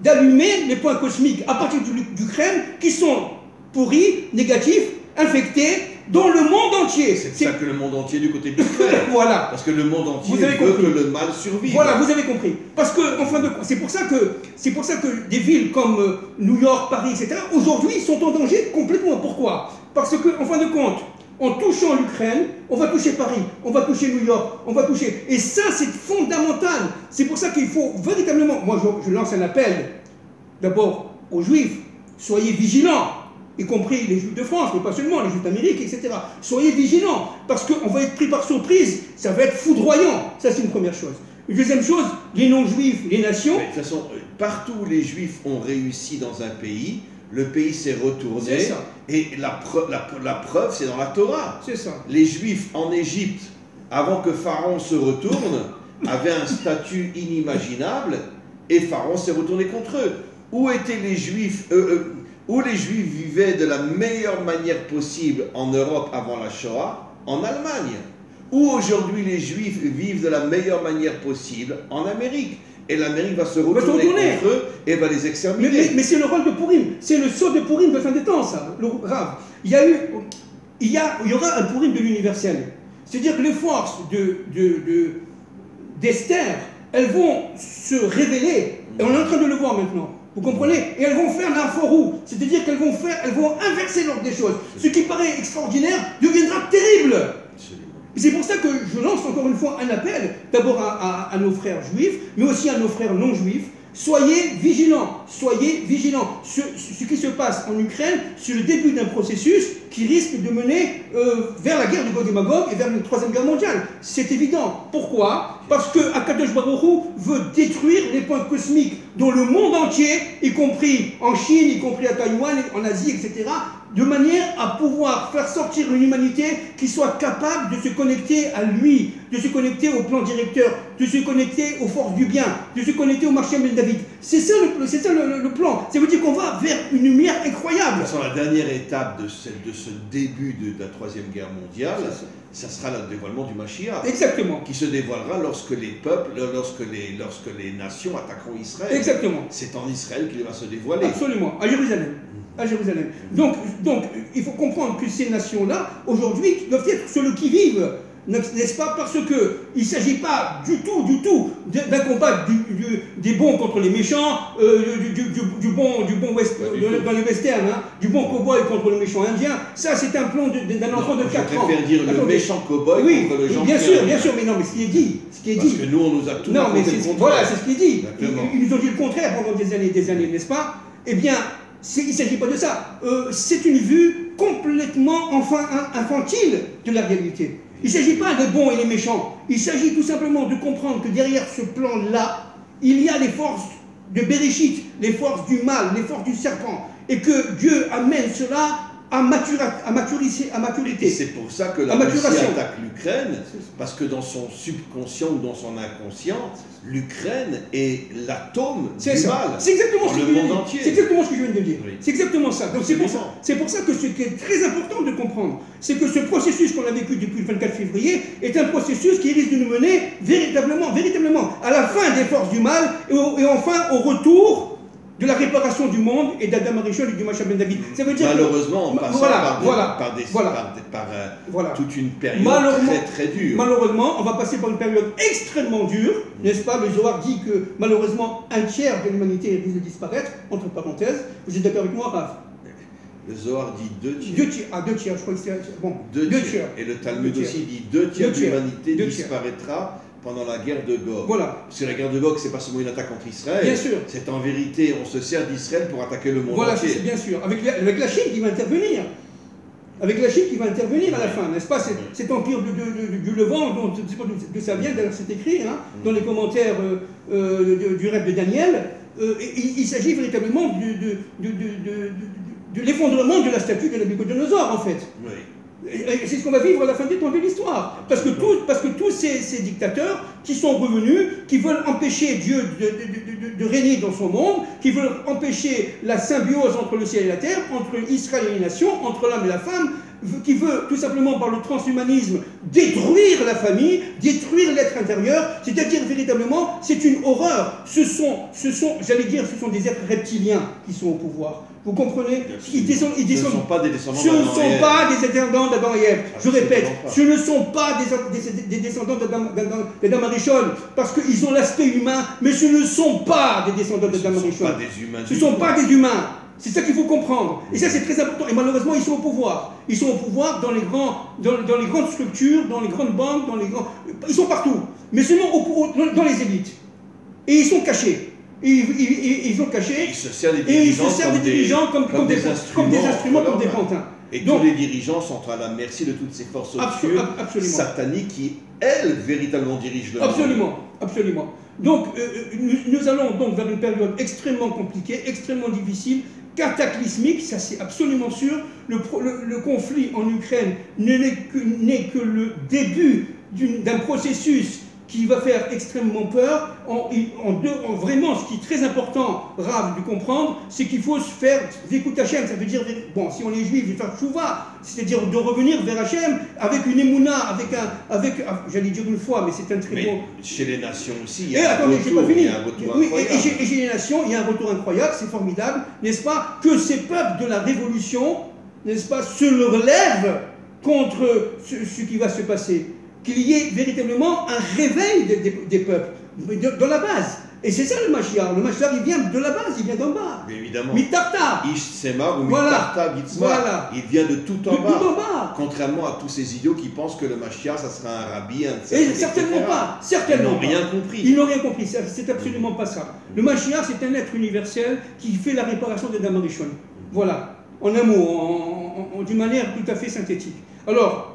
d'allumer les points cosmiques à partir d'Ukraine qui sont pourris, négatifs, infectés dans le monde entier. C'est ça que le monde entier du côté de l'Ukraine. Voilà. Parce que le monde entier veut que le mal survive. Voilà, vous avez compris. Parce que, en fin de compte, c'est pour ça que des villes comme New York, Paris, etc., aujourd'hui sont en danger complètement. Pourquoi? Parce que, en fin de compte, en touchant l'Ukraine, on va toucher Paris, on va toucher New York, on va toucher... Et ça, c'est fondamental. C'est pour ça qu'il faut véritablement... Moi, je lance un appel, d'abord, aux Juifs. Soyez vigilants, y compris les Juifs de France, mais pas seulement, les Juifs d'Amérique, etc. Soyez vigilants, parce qu'on va être pris par surprise. Ça va être foudroyant. Ça, c'est une première chose. Une deuxième chose, les non-juifs, les nations... Mais de toute façon, partout où les Juifs ont réussi dans un pays, le pays s'est retourné. C'est ça. Et la preuve, c'est dans la Torah. C'est ça. Les Juifs en Égypte, avant que Pharaon se retourne, avaient un statut inimaginable, et Pharaon s'est retourné contre eux. Où étaient les Juifs où les Juifs vivaient de la meilleure manière possible en Europe avant la Shoah? En Allemagne. Où aujourd'hui les Juifs vivent de la meilleure manière possible? En Amérique. Et l'Amérique va se retourner contre eux et va les exterminer. Mais c'est le rôle de Purim. C'est le saut de Purim de fin des temps, ça, le Rav. Il y aura un Purim de l'universel. C'est-à-dire que les forces d'Esther, elles vont se révéler. Et on est en train de le voir maintenant. Vous comprenez? Et elles vont faire l'inforou. C'est-à-dire qu'elles vont inverser l'ordre des choses. Ce qui paraît extraordinaire deviendra terrible. C'est pour ça que je lance encore une fois un appel, d'abord à nos frères juifs, mais aussi à nos frères non juifs. Soyez vigilants, soyez vigilants. Ce qui se passe en Ukraine, c'est le début d'un processus qui risque de mener vers la guerre de Gog et Magog et vers une troisième guerre mondiale. C'est évident. Pourquoi? Parce que Akadosh Baruch Hu veut détruire les points cosmiques dans le monde entier, y compris en Chine, y compris à Taïwan, en Asie, etc., de manière à pouvoir faire sortir une humanité qui soit capable de se connecter à lui, de se connecter au plan directeur, de se connecter aux forces du bien, de se connecter au marché Ben David. C'est ça le plan. Ça veut dire qu'on va vers une lumière incroyable. De toute façon, la dernière étape de ce début de la Troisième Guerre mondiale, ça sera le dévoilement du Mashiach. Exactement. Qui se dévoilera lorsque les peuples, lorsque les nations attaqueront Israël. Exactement. C'est en Israël qu'il va se dévoiler. Absolument. À Jérusalem. À Jérusalem. Donc, il faut comprendre que ces nations-là, aujourd'hui, doivent être sur le qui-vive, n'est-ce pas? Parce qu'il ne s'agit pas du tout d'un combat des bons contre les méchants, du bon dans les westerns, hein, du bon cow-boy contre le méchant indien. Ça, c'est un plan d'un enfant de 4 ans. Je préfère dire le méchant cow-boy contre le gentil. Bien sûr, mais non, mais ce qui est dit. Parce que nous, on nous a tout raconté le contraire. Voilà, c'est ce qui est dit. Ils nous ont dit le contraire pendant des années, n'est-ce pas? Eh bien, il ne s'agit pas de ça. C'est une vue complètement infantile de la réalité. Il ne s'agit pas des bons et les méchants. Il s'agit tout simplement de comprendre que derrière ce plan-là, il y a les forces de Bereshit, les forces du mal, les forces du serpent. Et que Dieu amène cela à maturité. C'est pour ça que la Russie attaque l'Ukraine, parce que dans son subconscient ou dans son inconscient, l'Ukraine est l'atome du mal. C'est exactement dans le monde entier. C'est exactement ce que je viens de dire. Oui. C'est exactement ça. Donc c'est pour ça que ce qui est très important de comprendre, c'est que ce processus qu'on a vécu depuis le 24 février est un processus qui risque de nous mener véritablement à la fin des forces du mal et enfin au retour de la réparation du monde et d'Adam Arishon et du Mashiach Ben David. Ça veut dire malheureusement, en passant par toute une période très dure. Malheureusement, on va passer par une période extrêmement dure, n'est-ce pas? Le Zohar dit que malheureusement, un tiers de l'humanité risque de disparaître, entre parenthèses. Vous êtes d'accord avec moi, Raph? Le Zohar dit 2 tiers. 2 tiers. Ah, 2 tiers, je crois que c'est... Bon, 2 tiers. Et le Talmud aussi dit 2 tiers de l'humanité disparaîtra pendant la guerre de Gog. Voilà. Parce que la guerre de Gog, c'est pas seulement une attaque contre Israël. Bien sûr. C'est en vérité, on se sert d'Israël pour attaquer le monde entier. Voilà, bien sûr. Avec la Chine qui va intervenir. avec la Chine qui va intervenir à la fin, n'est-ce pas? Cet empire du Levant, dont je ne sais pas d'où ça vient, d'ailleurs c'est écrit dans les commentaires du rêve de Daniel, il s'agit véritablement de l'effondrement de la statue de Nabuchodonosor, en fait. Oui. Et c'est ce qu'on va vivre à la fin des temps de l'histoire. Parce que tous ces dictateurs qui sont revenus, qui veulent empêcher Dieu de régner dans son monde, qui veulent empêcher la symbiose entre le ciel et la terre, entre Israël et les nations, entre l'homme et la femme, qui veut tout simplement par le transhumanisme détruire la famille, détruire l'être intérieur, c'est-à-dire véritablement, c'est une horreur. Ce sont, j'allais dire, ce sont des êtres reptiliens qui sont au pouvoir. Vous comprenez? Ce ne sont pas des descendants d'Adam et Ève. Ce ne sont pas des descendants d'Adam et Ève. Je répète, ce ne sont pas des descendants d'Adam Arishon, parce qu'ils ont l'aspect humain, mais ce ne sont pas des descendants d'Adam Arishon. Ce ne sont pas des humains. C'est ça qu'il faut comprendre. Et ça, c'est très important. Et malheureusement, ils sont au pouvoir. Ils sont au pouvoir dans les grandes structures, dans les grandes banques, ils sont partout. Mais seulement dans les élites. Et ils sont cachés. Ils ont caché. Ils se servent des dirigeants comme des instruments, comme des pantins. Et tous les dirigeants sont à la merci de toutes ces forces obscures, sataniques, qui, elles, véritablement dirigent le monde. Absolument. Donc, nous allons donc vers une période extrêmement compliquée, extrêmement difficile, cataclysmique, ça c'est absolument sûr. Le conflit en Ukraine n'est que le début d'un processus qui va faire extrêmement peur. Vraiment, ce qui est très important, Rav, de comprendre, c'est qu'il faut se faire Vékut Hachem. Ça veut dire, bon, si on est juif, de faire Tchouva, c'est-à-dire de revenir vers Hachem avec une émouna, j'allais dire une foi, mais c'est un très bon. Chez les nations aussi, il y a un retour incroyable. Et chez les nations, il y a un retour incroyable, c'est formidable, n'est-ce pas, que ces peuples de la Révolution, n'est-ce pas, se relèvent contre ce qui va se passer. Qu'il y ait véritablement un réveil des peuples, dans la base. Et c'est ça le Mashiach. Le Mashiach, il vient de la base, il vient d'en bas. Mais évidemment. Mitarta. Ish Semar ou Mitarta Gitzma. Voilà. Il vient de tout en bas. Contrairement à tous ces idiots qui pensent que le Mashiach, ça sera un rabbi, un tzaddik, certainement pas. Certainement Ils n'ont rien compris. Ils n'ont rien compris. C'est absolument pas ça. Le Mashiach, c'est un être universel qui fait la réparation des Adam Rishon. Voilà. En un mot, d'une manière tout à fait synthétique. Alors,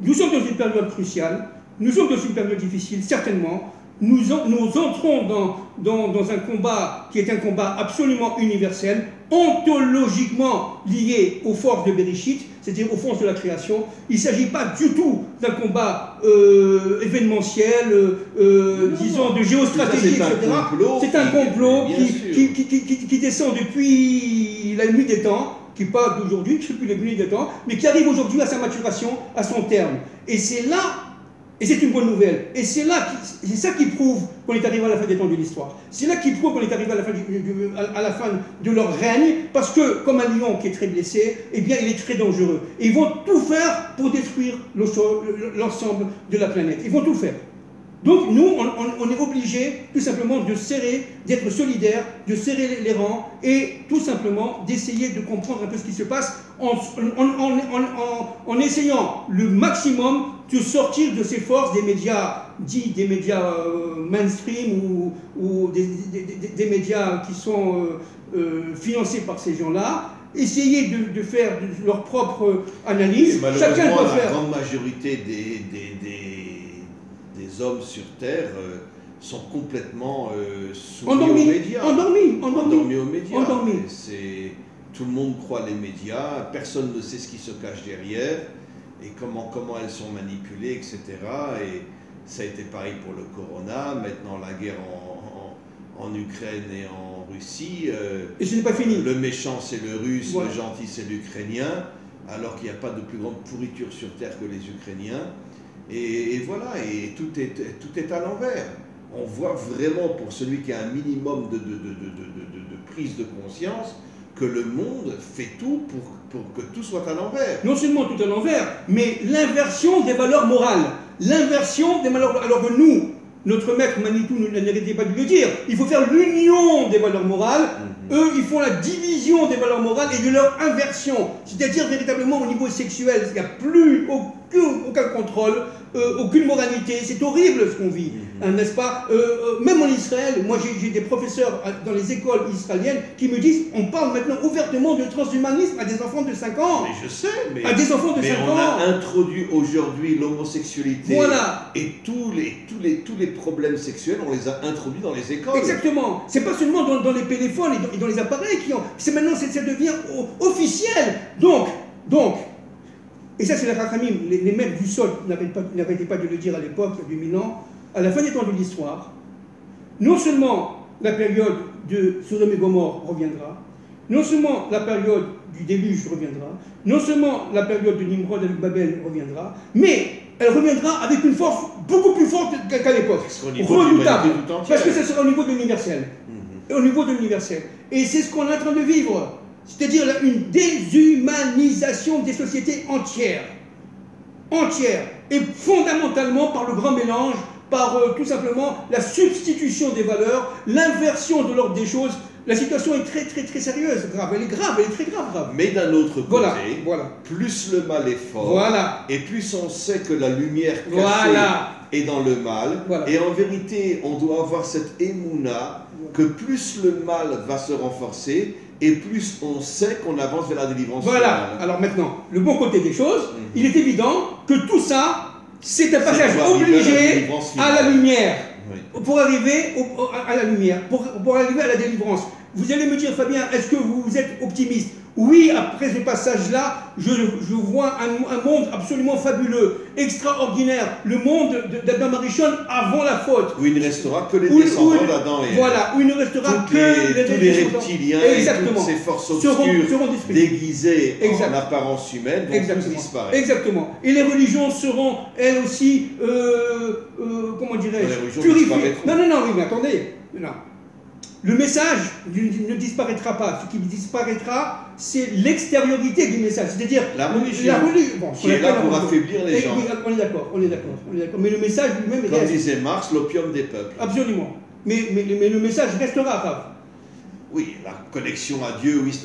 nous sommes dans une période cruciale, nous sommes dans une période difficile, certainement. Nous entrons dans un combat qui est un combat absolument universel, ontologiquement lié aux forces de Bereshit, c'est-à-dire aux forces de la création. Il ne s'agit pas du tout d'un combat événementiel, disons, de géostratégie, etc. C'est un complot qui descend depuis la nuit des temps, qui n'est pas d'aujourd'hui, qui n'est plus la nuit des temps, mais qui arrive aujourd'hui à sa maturation, à son terme. Et c'est là, et c'est une bonne nouvelle, et c'est ça qui prouve qu'on est arrivé à la fin des temps de l'histoire. C'est là qui prouve qu'on est arrivé à la fin de leur règne, parce que, comme un lion qui est très blessé, eh bien, il est très dangereux. Et ils vont tout faire pour détruire l'ensemble de la planète. Ils vont tout faire. Donc nous, on est obligés tout simplement de serrer, d'être solidaires, de serrer les rangs et tout simplement d'essayer de comprendre un peu ce qui se passe en essayant le maximum de sortir de ces forces des médias dits des médias mainstream ou des médias qui sont financés par ces gens-là. Essayer de faire leur propre analyse. Chacun doit faire. La grande majorité des hommes sur Terre sont complètement soumis aux médias. Endormis aux médias. Tout le monde croit les médias, personne ne sait ce qui se cache derrière, et comment elles sont manipulées, etc. Et ça a été pareil pour le corona, maintenant la guerre en Ukraine et en Russie. Et ce n'est pas fini. Le méchant c'est le russe, le gentil c'est l'ukrainien, alors qu'il n'y a pas de plus grande pourriture sur Terre que les Ukrainiens. Et voilà, et tout est à l'envers. On voit vraiment, pour celui qui a un minimum de prise de conscience, que le monde fait tout pour que tout soit à l'envers. Non seulement tout à l'envers, mais l'inversion des valeurs morales. L'inversion des valeurs... Alors que nous, notre maître Manitou n'arrêtait pas de le dire, il faut faire l'union des valeurs morales. Eux, ils font la division des valeurs morales et de leur inversion. C'est-à-dire véritablement au niveau sexuel, il n'y a plus aucun contrôle, aucune moralité. C'est horrible ce qu'on vit, hein, n'est-ce pas? Même en Israël, moi j'ai des professeurs dans les écoles israéliennes qui me disent on parle maintenant ouvertement de transhumanisme à des enfants de 5 ans. Mais je sais, mais, à des enfants de 5 on ans. a introduit aujourd'hui l'homosexualité Voilà. et tous les problèmes sexuels, on les a introduits dans les écoles. Exactement. C'est pas seulement dans les téléphones et dans les appareils qui ont. C'est maintenant, ça devient officiel. Donc, et ça c'est la Rachamim, les maîtres du sol n'arrêtaient pas de le dire à l'époque, il y a 2000 ans, à la fin des temps de l'histoire, non seulement la période de Sodome et Gomorrhe reviendra, non seulement la période du déluge reviendra, non seulement la période de Nimrod avec Babel reviendra, mais elle reviendra avec une force beaucoup plus forte qu'à l'époque. Redoutable. Parce que ce sera au niveau de l'universel. Au niveau de l'universel. Et c'est ce qu'on est en train de vivre. C'est-à-dire une déshumanisation des sociétés entières. Entières. Et fondamentalement par le grand mélange, par tout simplement la substitution des valeurs, l'inversion de l'ordre des choses. La situation est très très très sérieuse, grave. Elle est grave, elle est très grave. Mais d'un autre côté, voilà. plus le mal est fort, voilà. et plus on sait que la lumière cachée est dans le mal. Voilà. Et en vérité, on doit avoir cette émouna que plus le mal va se renforcer, et plus on sait qu'on avance vers la délivrance. Voilà. Alors maintenant, le bon côté des choses, il est évident que tout ça, c'est un passage obligé à la lumière. Oui. Pour arriver à la lumière, pour arriver à la délivrance. Vous allez me dire, Fabien, est-ce que vous êtes optimiste? Oui, après ce passage-là, je vois un monde absolument fabuleux, extraordinaire, le monde d'Adam Arishon avant la faute. Où il ne restera que les descendants d'Adam et Ève. Voilà, où il ne restera tous les reptiliens et toutes ces forces obscures seront déguisées en apparence humaine vont tous disparaître. Exactement. Et les religions seront, elles aussi, comment dirais-je, purifiées. Non, oui, mais attendez. Non. Le message ne disparaîtra pas. Ce qui disparaîtra, c'est l'extériorité du message. C'est-à-dire la religion qui est là pour affaiblir les gens. On est d'accord. Mais le message lui-même reste. Comme disait Marx, l'opium des peuples. Absolument. Mais le message restera, grave. Oui, la connexion à Dieu, oui,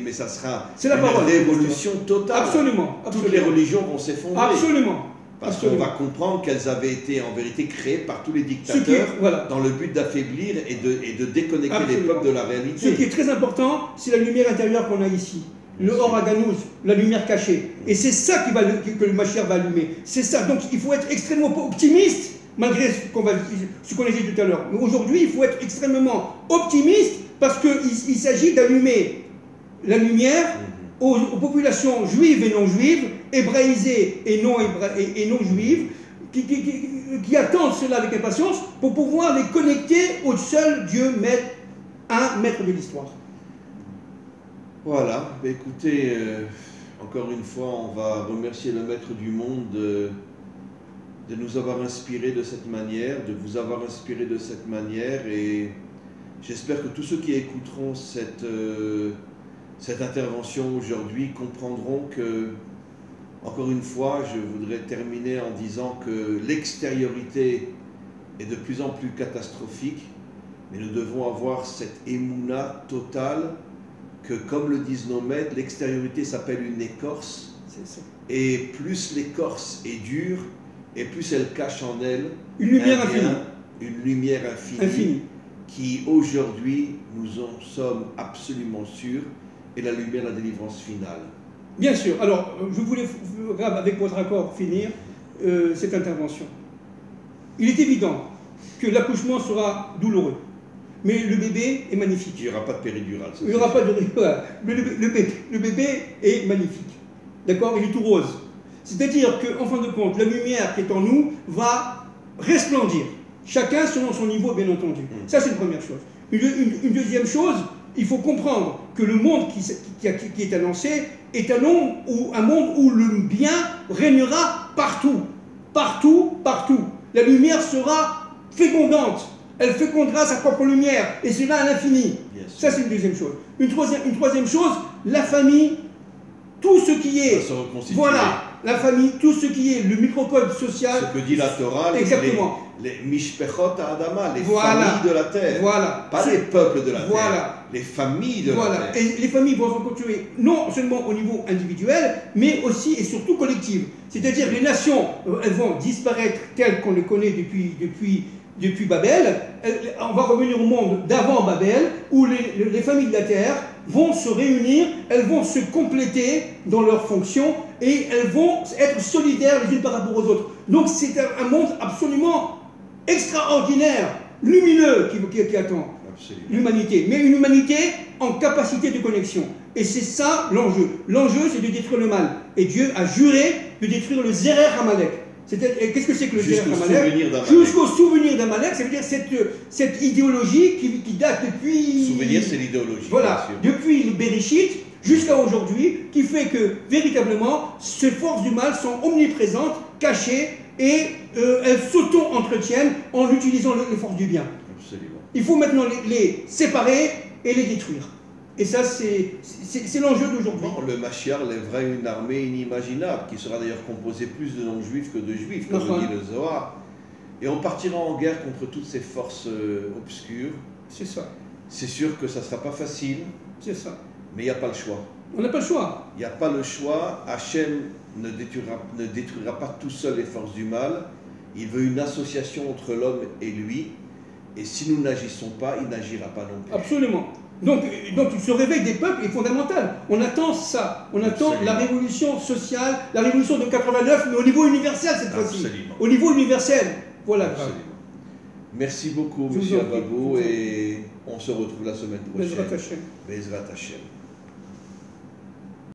mais ça sera une révolution totale. Absolument. Toutes les religions vont s'effondrer. Absolument. Parce qu'on va comprendre qu'elles avaient été en vérité créées par tous les dictateurs dans le but d'affaiblir et de déconnecter les peuples de la réalité. Ce qui est très important, c'est la lumière intérieure qu'on a ici. Le Or Haganouz, la lumière cachée. Et c'est ça que le Mashiach va allumer. C'est ça. Donc il faut être extrêmement optimiste, malgré ce qu'on a dit tout à l'heure. Mais aujourd'hui, il faut être extrêmement optimiste parce qu'il s'agit d'allumer la lumière aux populations juives et non juives, hébraïsées et non juives, qui attendent cela avec impatience pour pouvoir les connecter au seul Dieu maître de l'histoire. Voilà, écoutez, encore une fois, on va remercier le maître du monde de nous avoir inspirés de cette manière, de vous avoir inspiré de cette manière, et j'espère que tous ceux qui écouteront cette intervention aujourd'hui comprendront que, encore une fois, je voudrais terminer en disant que l'extériorité est de plus en plus catastrophique, mais nous devons avoir cette émouna totale que, comme le disent nos maîtres, l'extériorité s'appelle une écorce, et plus l'écorce est dure, et plus elle cache en elle une lumière infinie. Une lumière infinie. Qui aujourd'hui, nous en sommes absolument sûrs, est la lumière de la délivrance finale. Bien sûr. Alors, je voulais, avec votre accord, finir cette intervention. Il est évident que l'accouchement sera douloureux, mais le bébé est magnifique. Il n'y aura pas de péridurale. Il n'y aura pas de péridurale. Mais le bébé est magnifique. D'accord? Il est tout rose. C'est-à-dire qu'en fin de compte, la lumière qui est en nous va resplendir. Chacun selon son niveau, bien entendu. Ça, c'est une première chose. Une deuxième chose, il faut comprendre que le monde qui est annoncé est un monde où le bien régnera partout. Partout, partout. La lumière sera fécondante. Elle fécondera sa propre lumière, et cela à l'infini. Ça, c'est une deuxième chose. Une troisième chose, la famille tout ce qui est, se reconstituer. voilà, la famille, tout ce qui est le microcode social. Ce que dit la Torah, exactement. les Mishpechot Adama, les voilà. familles de la terre. Voilà. Pas les peuples de la voilà. terre, les familles de voilà. la terre. Et les familles vont se reconstituer non seulement au niveau individuel, mais aussi et surtout collectif. C'est-à-dire les nations, elles vont disparaître telles qu'on les connaît depuis Babel. On va revenir au monde d'avant Babel, où les familles de la terre vont se réunir, elles vont se compléter dans leurs fonctions et elles vont être solidaires les unes par rapport aux autres. Donc c'est un monde absolument extraordinaire, lumineux qui attend l'humanité, mais une humanité en capacité de connexion. Et c'est ça l'enjeu. L'enjeu, c'est de détruire le mal. Et Dieu a juré de détruire le Zerer Amalek. Qu'est-ce que c'est que le Zerer Amalek? Jusqu'au souvenir d'Amalek, ça veut dire cette idéologie qui date depuis... Souvenir, c'est l'idéologie. Voilà, depuis le Bereshit jusqu'à aujourd'hui, qui fait que, véritablement, ces forces du mal sont omniprésentes, cachées, et elles s'auto-entretiennent en utilisant les forces du bien. Absolument. Il faut maintenant les séparer et les détruire. Et ça, c'est l'enjeu d'aujourd'hui. Le Mashiach lèvera une armée inimaginable, qui sera d'ailleurs composée plus de non-juifs que de juifs, comme le dit le Zohar. Et on partira en guerre contre toutes ces forces obscures. C'est ça. C'est sûr que ça ne sera pas facile. C'est ça. Mais il n'y a pas le choix. On n'a pas le choix. Il n'y a pas le choix. Hachem ne détruira pas tout seul les forces du mal. Il veut une association entre l'homme et lui. Et si nous n'agissons pas, il n'agira pas non plus. Absolument. Donc ce réveil des peuples est fondamental. On attend ça. On attend la révolution sociale, la révolution de 89, mais au niveau universel cette fois-ci. Au niveau universel. Voilà. Absolument. Merci beaucoup, M. Ababou, et on se retrouve la semaine prochaine. Bezrat Hashem. Bezrat Hashem.